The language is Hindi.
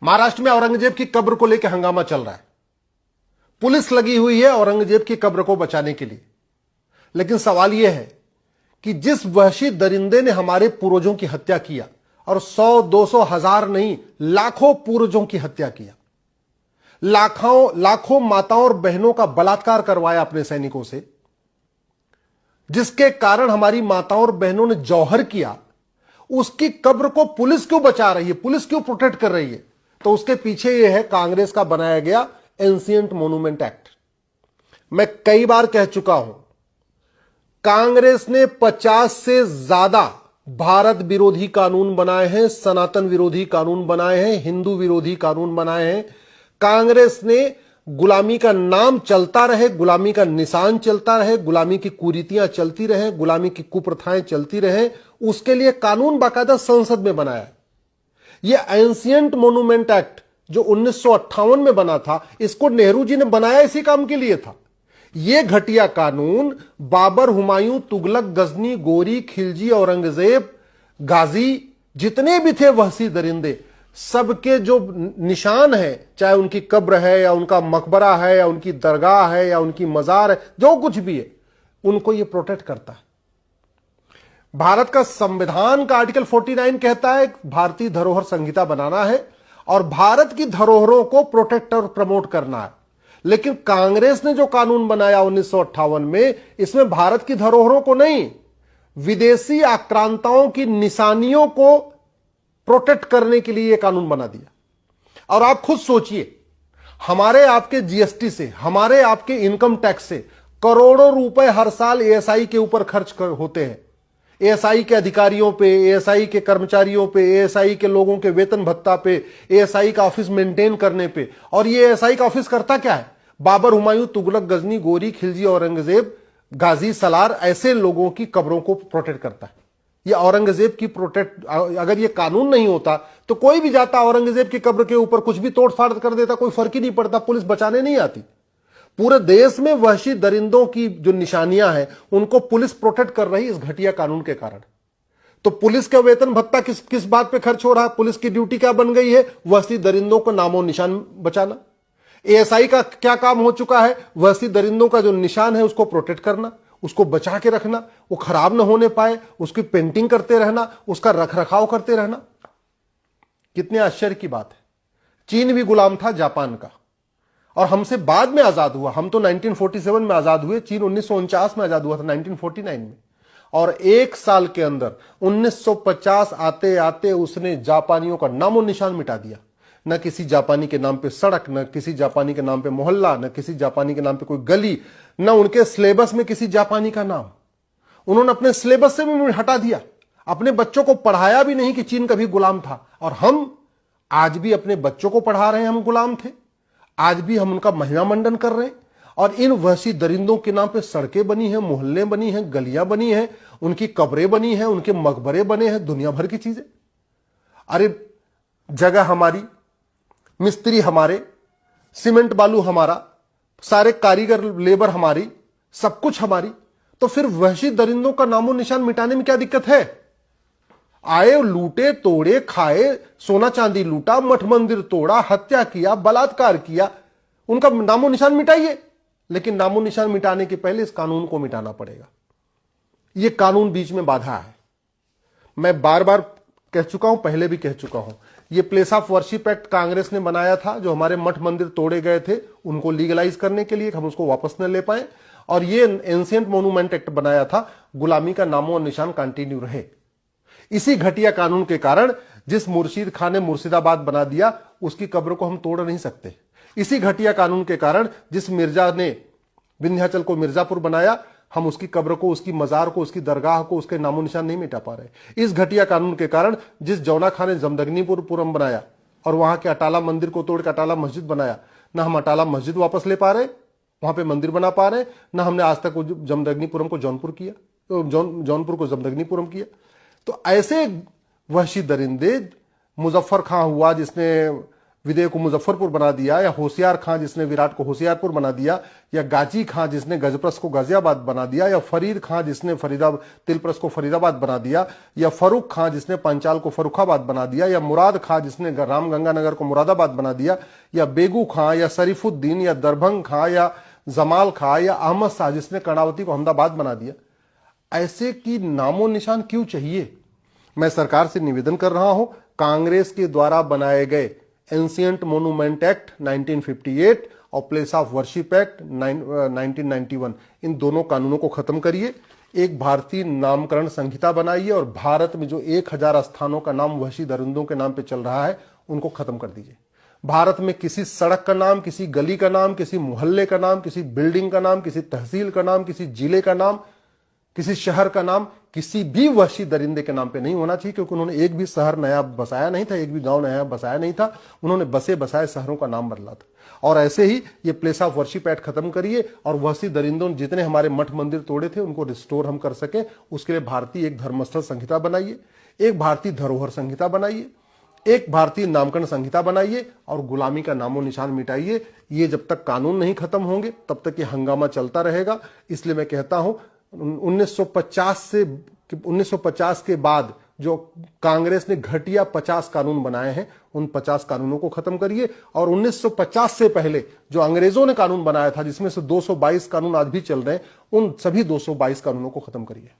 महाराष्ट्र में औरंगजेब की कब्र को लेकर हंगामा चल रहा है। पुलिस लगी हुई है औरंगजेब की कब्र को बचाने के लिए। लेकिन सवाल यह है कि जिस वहशी दरिंदे ने हमारे पूर्वजों की हत्या किया, और 100, 200, 1000 नहीं, लाखों पूर्वजों की हत्या किया, लाखों माताओं और बहनों का बलात्कार करवाया अपने सैनिकों से, जिसके कारण हमारी माताओं और बहनों ने जौहर किया, उसकी कब्र को पुलिस क्यों बचा रही है, पुलिस क्यों प्रोटेक्ट कर रही है? तो उसके पीछे यह है कांग्रेस का बनाया गया एंशिएंट मॉन्यूमेंट एक्ट। मैं कई बार कह चुका हूं, कांग्रेस ने 50 से ज्यादा भारत विरोधी कानून बनाए हैं, सनातन विरोधी कानून बनाए हैं, हिंदू विरोधी कानून बनाए हैं। कांग्रेस ने गुलामी का नाम चलता रहे, गुलामी का निशान चलता रहे, गुलामी की कुरीतियां चलती रहे, गुलामी की कुप्रथाएं चलती रहे, उसके लिए कानून बाकायदा संसद में बनाया है। यह एंशिएंट मॉन्यूमेंट एक्ट जो 1958 में बना था, इसको नेहरू जी ने बनाया इसी काम के लिए था। यह घटिया कानून बाबर, हुमायूं, तुगलक, गजनी, गोरी, खिलजी, औरंगजेब, गाजी, जितने भी थे वहशी दरिंदे, सबके जो निशान है, चाहे उनकी कब्र है या उनका मकबरा है या उनकी दरगाह है या उनकी मजार है, जो कुछ भी है, उनको यह प्रोटेक्ट करता है। भारत का संविधान का आर्टिकल 49 कहता है भारतीय धरोहर संहिता बनाना है और भारत की धरोहरों को प्रोटेक्ट और प्रमोट करना है। लेकिन कांग्रेस ने जो कानून बनाया 1958 में, इसमें भारत की धरोहरों को नहीं, विदेशी आक्रांताओं की निशानियों को प्रोटेक्ट करने के लिए यह कानून बना दिया। और आप खुद सोचिए, हमारे आपके जीएसटी से, हमारे आपके इनकम टैक्स से करोड़ों रुपए हर साल एएसआई के ऊपर खर्च होते हैं। एएसआई के अधिकारियों पे, एएसआई के कर्मचारियों पे, एएसआई के लोगों के वेतन भत्ता पे, एएसआई का ऑफिस मेंटेन करने पे। और ये एएसआई का ऑफिस करता क्या है? बाबर, हुमायूं, तुगलक, गजनी, गोरी, खिलजी, औरंगजेब, गाजी, सलार, ऐसे लोगों की कब्रों को प्रोटेक्ट करता है। ये औरंगजेब की प्रोटेक्ट, अगर ये कानून नहीं होता तो कोई भी जाता औरंगजेब की कब्र के ऊपर कुछ भी तोड़फाड़ कर देता, कोई फर्क ही नहीं पड़ता, पुलिस बचाने नहीं आती। पूरे देश में वहशी दरिंदों की जो निशानियां हैं, उनको पुलिस प्रोटेक्ट कर रही इस घटिया कानून के कारण। तो पुलिस का वेतन भत्ता किस बात पे खर्च हो रहा है? पुलिस की ड्यूटी क्या बन गई है? वहशी दरिंदों को नामो निशान बचाना। एएसआई का क्या काम हो चुका है? वहशी दरिंदों का जो निशान है उसको प्रोटेक्ट करना, उसको बचा के रखना, वो खराब ना होने पाए, उसकी पेंटिंग करते रहना, उसका रखरखाव करते रहना। कितने आश्चर्य की बात है। चीन भी गुलाम था जापान का, और हमसे बाद में आजाद हुआ। हम तो 1947 में आजाद हुए, चीन 1949 में आजाद हुआ था, 1949 में। और एक साल के अंदर 1950 आते आते उसने जापानियों का नामो निशान मिटा दिया। न किसी जापानी के नाम पे सड़क, न किसी जापानी के नाम पे मोहल्ला, न किसी जापानी के नाम पे कोई गली, न उनके सिलेबस में किसी जापानी का नाम। उन्होंने अपने सिलेबस से भी हटा दिया। अपने बच्चों को पढ़ाया भी नहीं कि चीन कभी गुलाम था। और हम आज भी अपने बच्चों को पढ़ा रहे हैं हम गुलाम थे, आज भी हम उनका महिमा मंडन कर रहे हैं। और इन वहशी दरिंदों के नाम पे सड़कें बनी हैं, मोहल्ले बनी हैं, गलियां बनी हैं, उनकी कब्रें बनी हैं, उनके मकबरे बने हैं, दुनिया भर की चीजें। अरे जगह हमारी, मिस्त्री हमारे, सीमेंट बालू हमारा, सारे कारीगर लेबर हमारी, सब कुछ हमारी। तो फिर वहशी दरिंदों का नामो निशान मिटाने में क्या दिक्कत है? आए, लूटे, तोड़े, खाए, सोना चांदी लूटा, मठ मंदिर तोड़ा, हत्या किया, बलात्कार किया, उनका नामो निशान मिटाइए। लेकिन नामो निशान मिटाने के पहले इस कानून को मिटाना पड़ेगा। यह कानून बीच में बाधा है। मैं बार बार कह चुका हूं, पहले भी कह चुका हूं, यह place of worship act Congress ने बनाया था, जो हमारे मठ मंदिर तोड़े गए थे उनको लीगलाइज करने के लिए, हम उसको वापस न ले पाए। और यह एंशिएंट मॉन्यूमेंट एक्ट बनाया था, गुलामी का नामो निशान कंटिन्यू रहे। इसी घटिया कानून के कारण जिस मुर्शीद खान ने मुर्शिदाबाद बना दिया, उसकी कब्र को हम तोड़ नहीं सकते। इसी घटिया कानून के कारण जिस मिर्जा ने विंध्याचल को मिर्जापुर बनाया, हम उसकी कब्र को, उसकी मजार को, उसकी दरगाह को, उसके नामो निशान नहीं मिटा पा रहे। इस घटिया कानून के कारण जिस जौना खान ने जमदग्नीपुरम बनाया और वहां के अटाला मंदिर को तोड़ के अटाला मस्जिद बनाया, ना हम अटाला मस्जिद वापस ले पा रहे, वहां पे मंदिर बना पा रहे, ना हमने आज तक जमदग्नीपुरम को जौनपुर किया, जौनपुर को जमदग्नीपुरम किया। तो ऐसे वहशी दरिंदे, मुजफ्फर खां हुआ जिसने विदेह को मुजफ्फरपुर बना दिया, या होशियार खां जिसने विराट को होशियारपुर बना दिया, या गाजी खां जिसने गजप्रस को गाजियाबाद बना दिया, या फरीद खां जिसने तिलप्रस को फरीदाबाद बना दिया, या फरूख खां जिसने पंचाल को फरुखाबाद बना दिया, या मुराद खां जिसने रामगंगानगर को मुरादाबाद बना दिया, या बेगू खां, या शरीफुद्दीन, या दरभंग खां, या जमाल खां, या अहमद शाह जिसने कर्णावती को अहमदाबाद बना दिया। ऐसे की नामो निशान क्यों चाहिए? मैं सरकार से निवेदन कर रहा हूं, कांग्रेस के द्वारा बनाए गए एंशिएंट मोन्यूमेंट एक्ट 1958 और प्लेस ऑफ वर्शिप एक्ट 1991, इन दोनों कानूनों को खत्म करिए। एक भारतीय नामकरण संहिता बनाइए और भारत में जो 1000 स्थानों का नाम वहशी दरिंदों के नाम पे चल रहा है उनको खत्म कर दीजिए। भारत में किसी सड़क का नाम, किसी गली का नाम, किसी मोहल्ले का नाम, किसी बिल्डिंग का नाम, किसी तहसील का नाम, किसी जिले का नाम, किसी शहर का नाम किसी भी वहशी दरिंदे के नाम पे नहीं होना चाहिए, क्योंकि उन्होंने एक भी शहर नया बसाया नहीं था, एक भी गांव नया बसाया नहीं था, उन्होंने बसे बसाए शहरों का नाम बदला था। और ऐसे ही ये प्लेस ऑफ वर्शिप एक्ट खत्म करिए और वहशी दरिंदों जितने हमारे मठ मंदिर तोड़े थे उनको रिस्टोर हम कर सके, उसके लिए भारतीय एक धर्मस्थल संहिता बनाइए, एक भारतीय धरोहर संहिता बनाइए, एक भारतीय नामकरण संहिता बनाइए और गुलामी का नामो निशान मिटाइए। ये जब तक कानून नहीं खत्म होंगे तब तक ये हंगामा चलता रहेगा। इसलिए मैं कहता हूं 1950 के बाद जो कांग्रेस ने घटिया 50 कानून बनाए हैं उन 50 कानूनों को खत्म करिए, और 1950 से पहले जो अंग्रेजों ने कानून बनाया था जिसमें से 222 कानून आज भी चल रहे हैं, उन सभी 222 कानूनों को खत्म करिए।